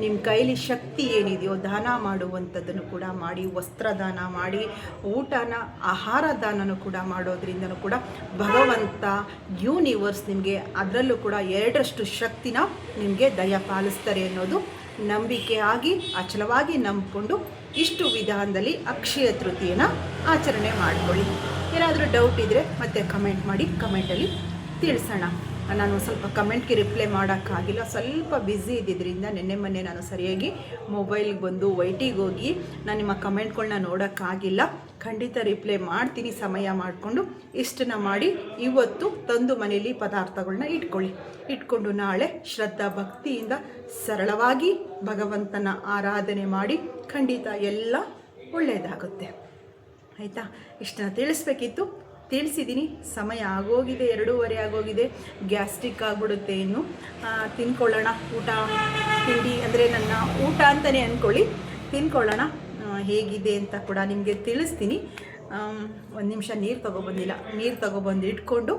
ನಿಮ್ಮ ಕೈಲಿ ಶಕ್ತಿ ಏನಿದೆಯೋ ದಾನ ಮಾಡುವಂಥದ್ದನ್ನು ಕೂಡ ಮಾಡಿ, ವಸ್ತ್ರದಾನ ಮಾಡಿ, ಆಹಾರ ದಾನನೂ ಕೂಡ ಮಾಡೋದ್ರಿಂದನೂ ಕೂಡ ಭಗವಂತ ಯೂನಿವರ್ಸ್ ನಿಮಗೆ ಅದರಲ್ಲೂ ಕೂಡ 2ರಷ್ಟು ಶಕ್ತಿನ ನಿಮಗೆ ದಯಪಾಲಿಸ್ತಾರೆ ಅನ್ನೋದು ನಂಬಿಕೆ ಆಗಿ ಅಚಲವಾಗಿ ನಂಬಿಕೊಂಡು ಇಷ್ಟು ವಿಧಾನದಲ್ಲಿ ಅಕ್ಷಯ ತೃತೀಯನ ಆಚರಣೆ ಮಾಡಿಕೊಳ್ಳಿ. ಏನಾದರೂ ಡೌಟ್ ಇದ್ದರೆ ಮತ್ತೆ ಕಮೆಂಟ್ ಮಾಡಿ, ಕಮೆಂಟಲ್ಲಿ ತಿಳಿಸೋಣ. ನಾನು ಸ್ವಲ್ಪ ಕಮೆಂಟ್ಗೆ ರಿಪ್ಲೈ ಮಾಡೋಕ್ಕಾಗಿಲ್ಲ, ಸ್ವಲ್ಪ ಬ್ಯುಸಿ ಇದ್ದಿದ್ದರಿಂದ ಮೊನ್ನೆ ನಾನು ಸರಿಯಾಗಿ ಮೊಬೈಲ್ಗೆ ಬಂದು ವೈಟಿಗೆ ಹೋಗಿ ನಾನು ನಿಮ್ಮ ಕಮೆಂಟ್ಗಳನ್ನ ನೋಡೋಕ್ಕಾಗಿಲ್ಲ. ಖಂಡಿತ ರಿಪ್ಲೈ ಮಾಡ್ತೀನಿ ಸಮಯ ಮಾಡಿಕೊಂಡು. ಇಷ್ಟನ್ನ ಮಾಡಿ ಇವತ್ತು ತಂದು ಮನೆಯಲ್ಲಿ ಪದಾರ್ಥಗಳನ್ನ ಇಟ್ಕೊಂಡು ನಾಳೆ ಶ್ರದ್ಧಾ ಭಕ್ತಿಯಿಂದ ಸರಳವಾಗಿ ಭಗವಂತನ ಆರಾಧನೆ ಮಾಡಿ ಖಂಡಿತ ಎಲ್ಲ ಒಳ್ಳೆಯದಾಗುತ್ತೆ. ಆಯಿತಾ? ಇಷ್ಟನ್ನ ತಿಳಿಸ್ಬೇಕಿತ್ತು, ತಿಳಿಸಿದ್ದೀನಿ. ಸಮಯ ಆಗೋಗಿದೆ, 2:30 ಆಗೋಗಿದೆ. ಗ್ಯಾಸ್ಟ್ರಿಕ್ ಆಗಿಬಿಡುತ್ತೆ. ಇನ್ನು ತಿನ್ಕೊಳ್ಳೋಣ. ಊಟ ತಿಂಡಿ ಅಂದರೆ ನನ್ನ ಊಟ ಅಂತಲೇ ಅಂದ್ಕೊಳ್ಳಿ. ತಿನ್ಕೊಳ್ಳೋಣ. ಹೇಗಿದೆ ಅಂತ ಕೂಡ ನಿಮಗೆ ತಿಳಿಸ್ತೀನಿ. ಒಂದು ನಿಮಿಷ ನೀರು ತೊಗೊಬಂದಿಲ್ಲ, ನೀರು ತೊಗೊಬಂದು ಇಟ್ಕೊಂಡು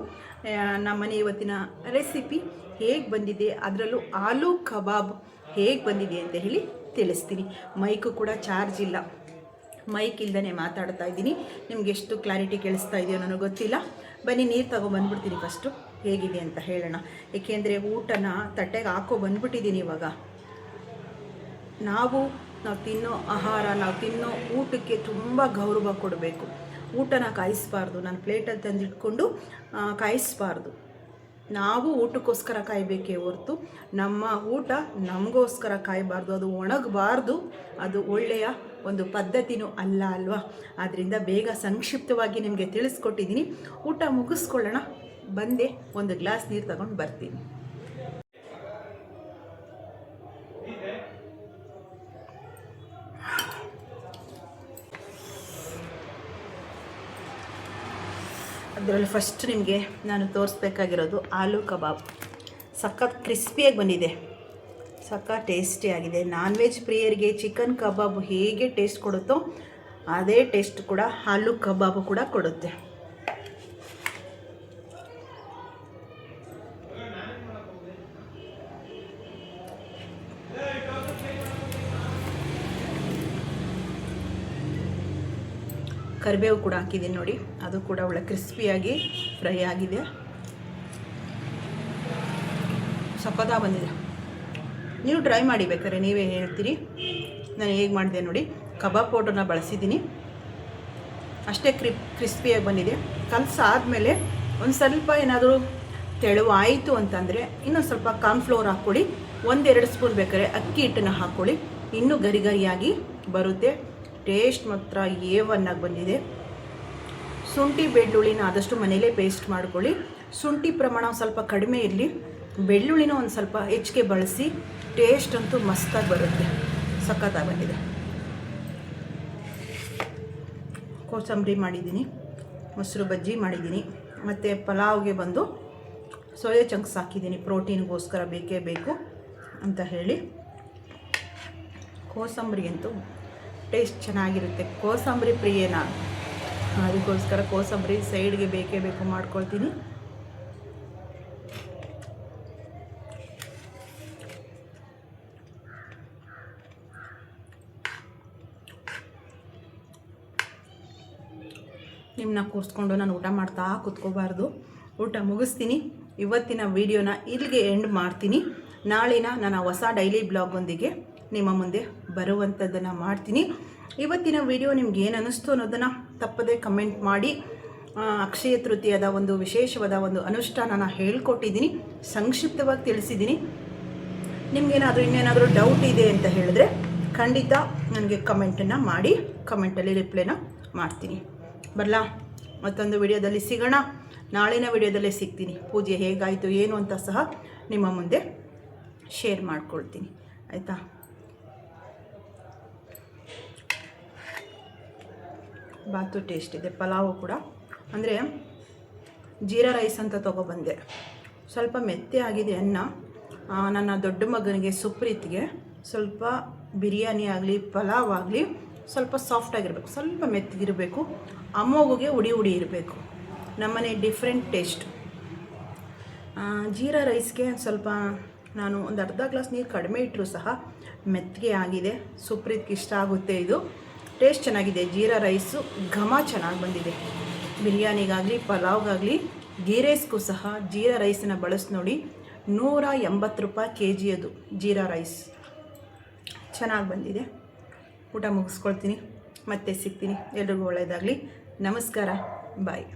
ನಮ್ಮನೆ ಇವತ್ತಿನ ರೆಸಿಪಿ ಹೇಗೆ ಬಂದಿದೆ, ಅದರಲ್ಲೂ ಆಲೂ ಕಬಾಬ್ ಹೇಗೆ ಬಂದಿದೆ ಅಂತ ಹೇಳಿ ತಿಳಿಸ್ತೀನಿ. ಮೈಕು ಕೂಡ ಚಾರ್ಜ್ ಇಲ್ಲ, ಮೈಕ್ ಇಲ್ದೇ ಮಾತಾಡ್ತಾ ಇದ್ದೀನಿ. ನಿಮ್ಗೆ ಎಷ್ಟು ಕ್ಲಾರಿಟಿ ಕೇಳಿಸ್ತಾ ಇದೆಯೋ ನನಗೆ ಗೊತ್ತಿಲ್ಲ. ಬನ್ನಿ ನೀರು ತೊಗೊಬಂದ್ಬಿಡ್ತೀನಿ ಫಸ್ಟು, ಹೇಗಿದೆ ಅಂತ ಹೇಳೋಣ. ಏಕೆಂದರೆ ಊಟನ ತಟ್ಟೆಗೆ ಬಂದ್ಬಿಟ್ಟಿದ್ದೀನಿ. ಇವಾಗ ನಾವು ತಿನ್ನೋ ಆಹಾರ, ನಾವು ತಿನ್ನೋ ಊಟಕ್ಕೆ ತುಂಬ ಗೌರವ ಕೊಡಬೇಕು. ಊಟನ ಕಾಯಿಸಬಾರ್ದು, ನಾನು ಪ್ಲೇಟಲ್ಲಿ ತಂದಿಟ್ಕೊಂಡು ಕಾಯಿಸಬಾರ್ದು. ನಾವು ಊಟಕ್ಕೋಸ್ಕರ ಕಾಯಬೇಕೇ ಹೊರತು ನಮ್ಮ ಊಟ ನಮಗೋಸ್ಕರ ಕಾಯಬಾರ್ದು. ಅದು ಒಣಗಬಾರ್ದು, ಅದು ಒಳ್ಳೆಯ ಒಂದು ಪದ್ಧತಿನೂ ಅಲ್ಲ ಅಲ್ವಾ? ಆದ್ದರಿಂದ ಬೇಗ ಸಂಕ್ಷಿಪ್ತವಾಗಿ ನಿಮಗೆ ತಿಳಿಸ್ಕೊಟ್ಟಿದ್ದೀನಿ. ಊಟ ಮುಗಿಸ್ಕೊಳ್ಳೋಣ. ಬಂದೆ ಒಂದು ಗ್ಲಾಸ್ ನೀರು ತಗೊಂಡು ಬರ್ತೀನಿ. ಅದರಲ್ಲಿ ಫಸ್ಟ್ ನಿಮಗೆ ನಾನು ತೋರಿಸ್ಬೇಕಾಗಿರೋದು ಆಲೂ ಕಬಾಬ್. ಸಖತ್ ಕ್ರಿಸ್ಪಿಯಾಗಿ ಬಂದಿದೆ, ಸಖತ್ ಟೇಸ್ಟಿಯಾಗಿದೆ. ನಾನ್ ವೆಜ್ ಪ್ರಿಯರಿಗೆ ಚಿಕನ್ ಕಬಾಬ್ ಹೇಗೆ ಟೇಸ್ಟ್ ಕೊಡುತ್ತೋ ಅದೇ ಟೇಸ್ಟ್ ಕೂಡ ಆಲೂ ಕಬಾಬು ಕೂಡ ಕೊಡುತ್ತೆ. ಕರಿಬೇವು ಕೂಡ ಹಾಕಿದ್ದೀನಿ ನೋಡಿ, ಅದು ಕೂಡ ಒಳ್ಳೆ ಕ್ರಿಸ್ಪಿಯಾಗಿ ಫ್ರೈ ಆಗಿದೆ. ಸಖತ್ತಾಗಿ ಬಂದಿದೆ. ನೀವು ಟ್ರೈ ಮಾಡಿ, ಬೇಕಾದ್ರೆ ನೀವೇ ಹೇಳ್ತೀರಿ. ನಾನು ಹೇಗೆ ಮಾಡಿದೆ ನೋಡಿ, ಕಬಾಬ್ ಪೌಡರ್ನ ಬಳಸಿದ್ದೀನಿ, ಅಷ್ಟೇ ಕ್ರಿಸ್ಪಿಯಾಗಿ ಬಂದಿದೆ. ಕಲಸಾದ್ಮೇಲೆ ಒಂದು ಸ್ವಲ್ಪ ಏನಾದರೂ ತೆಳುವಾಯಿತು ಅಂತಂದರೆ ಇನ್ನೊಂದು ಸ್ವಲ್ಪ ಕಾರ್ನ್ಫ್ಲೋರ್ ಹಾಕ್ಕೊಳ್ಳಿ. 1-2 ಸ್ಪೂನ್ ಬೇಕಾದ್ರೆ ಅಕ್ಕಿ ಹಿಟ್ಟನ್ನು ಹಾಕ್ಕೊಳ್ಳಿ, ಇನ್ನೂ ಗರಿಯಾಗಿ ಬರುತ್ತೆ. ಟೇಸ್ಟ್ ಮಾತ್ರ A1 ಆಗಿ ಬಂದಿದೆ. ಶುಂಠಿ ಬೆಳ್ಳುಳ್ಳಿನ ಆದಷ್ಟು ಮನೇಲೇ ಪೇಸ್ಟ್ ಮಾಡ್ಕೊಳ್ಳಿ. ಶುಂಠಿ ಪ್ರಮಾಣ ಸ್ವಲ್ಪ ಕಡಿಮೆ ಇರಲಿ, ಬೆಳ್ಳುಳ್ಳಿನ ಒಂದು ಸ್ವಲ್ಪ ಹೆಚ್ಚಿಗೆ ಬಳಸಿ. ಟೇಸ್ಟ್ ಅಂತೂ ಮಸ್ತಾಗಿ ಬರುತ್ತೆ, ಸಖತ್ತಾಗಿ ಬಂದಿದೆ. ಕೋಸಂಬರಿ ಮಾಡಿದ್ದೀನಿ, ಮೊಸರು ಬಜ್ಜಿ ಮಾಡಿದ್ದೀನಿ, ಮತ್ತು ಪಲಾವ್ಗೆ ಬಂದು ಸೋಯಾ ಚಂಕ್ಸ್ ಹಾಕಿದ್ದೀನಿ. ಪ್ರೋಟೀನ್ಗೋಸ್ಕರ ಬೇಕೇ ಬೇಕು ಅಂತ ಹೇಳಿ. ಕೋಸಂಬರಿಗಂತೂ ಟೇಸ್ಟ್ ಚೆನ್ನಾಗಿರುತ್ತೆ. ಕೋಸಂಬರಿ ಪ್ರಿಯನ, ಅದಕ್ಕೋಸ್ಕರ ಕೋಸಂಬರಿ ಸೈಡ್ಗೆ ಬೇಕೇ ಬೇಕು ಮಾಡ್ಕೊಳ್ತೀನಿ. ನಿಮ್ಮನ್ನ ಕೂರಿಸ್ಕೊಂಡು ನಾನು ಊಟ ಮಾಡ್ತಾ ಕೂತ್ಕೋಬಾರ್ದು. ಊಟ ಮುಗಿಸ್ತೀನಿ. ಇವತ್ತಿನ ವಿಡಿಯೋನ ಇಲ್ಲಿಗೆ ಎಂಡ್ ಮಾಡ್ತೀನಿ. ನಾಳಿನ ನನ್ನ ಹೊಸ ಡೈಲಿ ಬ್ಲಾಗೊಂದಿಗೆ ನಿಮ್ಮ ಮುಂದೆ ಬರುವಂಥದ್ದನ್ನು ಮಾಡ್ತೀನಿ. ಇವತ್ತಿನ ವಿಡಿಯೋ ನಿಮ್ಗೆ ಏನು ಅನ್ನಿಸ್ತು ಅನ್ನೋದನ್ನು ತಪ್ಪದೇ ಕಮೆಂಟ್ ಮಾಡಿ. ಅಕ್ಷಯ ತೃತೀಯದ ಒಂದು ವಿಶೇಷವಾದ ಒಂದು ಅನುಷ್ಠಾನನ ಹೇಳ್ಕೊಟ್ಟಿದ್ದೀನಿ, ಸಂಕ್ಷಿಪ್ತವಾಗಿ ತಿಳಿಸಿದ್ದೀನಿ. ನಿಮಗೇನಾದರೂ ಇನ್ನೇನಾದರೂ ಡೌಟ್ ಇದೆ ಅಂತ ಹೇಳಿದ್ರೆ ಖಂಡಿತ ನನಗೆ ಕಮೆಂಟನ್ನು ಮಾಡಿ, ಕಮೆಂಟಲ್ಲಿ ರಿಪ್ಲೈನ ಮಾಡ್ತೀನಿ. ಬರಲಾ, ಮತ್ತೊಂದು ವಿಡಿಯೋದಲ್ಲಿ ಸಿಗೋಣ. ನಾಳಿನ ವಿಡಿಯೋದಲ್ಲೇ ಸಿಗ್ತೀನಿ. ಪೂಜೆ ಹೇಗಾಯಿತು ಏನು ಅಂತ ಸಹ ನಿಮ್ಮ ಮುಂದೆ ಶೇರ್ ಮಾಡ್ಕೊಳ್ತೀನಿ, ಆಯಿತಾ? ಬಾತು ಟೇಸ್ಟ್ ಇದೆ, ಪಲಾವು ಕೂಡ. ಅಂದರೆ ಜೀರಾ ರೈಸ್ ಅಂತ ತೊಗೊಬಂದೆ, ಸ್ವಲ್ಪ ಮೆತ್ತೆ ಆಗಿದೆ ಅನ್ನ. ನನ್ನ ದೊಡ್ಡ ಮಗನಿಗೆ ಸುಪ್ರೀತ್ಗೆ ಸ್ವಲ್ಪ ಬಿರಿಯಾನಿ ಆಗಲಿ ಪಲಾವ್ ಆಗಲಿ ಸ್ವಲ್ಪ ಸಾಫ್ಟಾಗಿರಬೇಕು, ಸ್ವಲ್ಪ ಮೆತ್ತಗಿರಬೇಕು. ಅಮ್ಮೋಗಿಗೆ ಉಡಿ ಉಡಿ ಇರಬೇಕು. ನಮ್ಮನೆ ಡಿಫ್ರೆಂಟ್ ಟೇಸ್ಟ್. ಜೀರಾ ರೈಸ್ಗೆ ಸ್ವಲ್ಪ ನಾನು ಒಂದು ಅರ್ಧ ಗ್ಲಾಸ್ ನೀರು ಕಡಿಮೆ ಇಟ್ಟರೂ ಸಹ ಮೆತ್ತಗೆ ಆಗಿದೆ. ಸುಪ್ರೀತ್ಗೆ ಇಷ್ಟ ಆಗುತ್ತೆ. ಇದು ಟೇಸ್ಟ್ ಚೆನ್ನಾಗಿದೆ. ಜೀರಾ ರೈಸು ಘಮ ಚೆನ್ನಾಗಿ ಬಂದಿದೆ. ಬಿರಿಯಾನಿಗಾಗಲಿ ಪಲಾವ್ಗಾಗಲಿ ಗೀ ರೈಸ್ಗೂ ಸಹ ಜೀರಾ ರೈಸನ್ನು ಬಳಸಿ ನೋಡಿ. 180 ರೂಪಾಯಿ kg ಅದು ಜೀರಾ ರೈಸ್. ಚೆನ್ನಾಗಿ ಬಂದಿದೆ. ಊಟ ಮುಗಿಸ್ಕೊಳ್ತೀನಿ, ಮತ್ತೆ ಸಿಗ್ತೀನಿ. ಎಲ್ರಿಗೂ ಒಳ್ಳೆಯದಾಗಲಿ. ನಮಸ್ಕಾರ, ಬಾಯ್.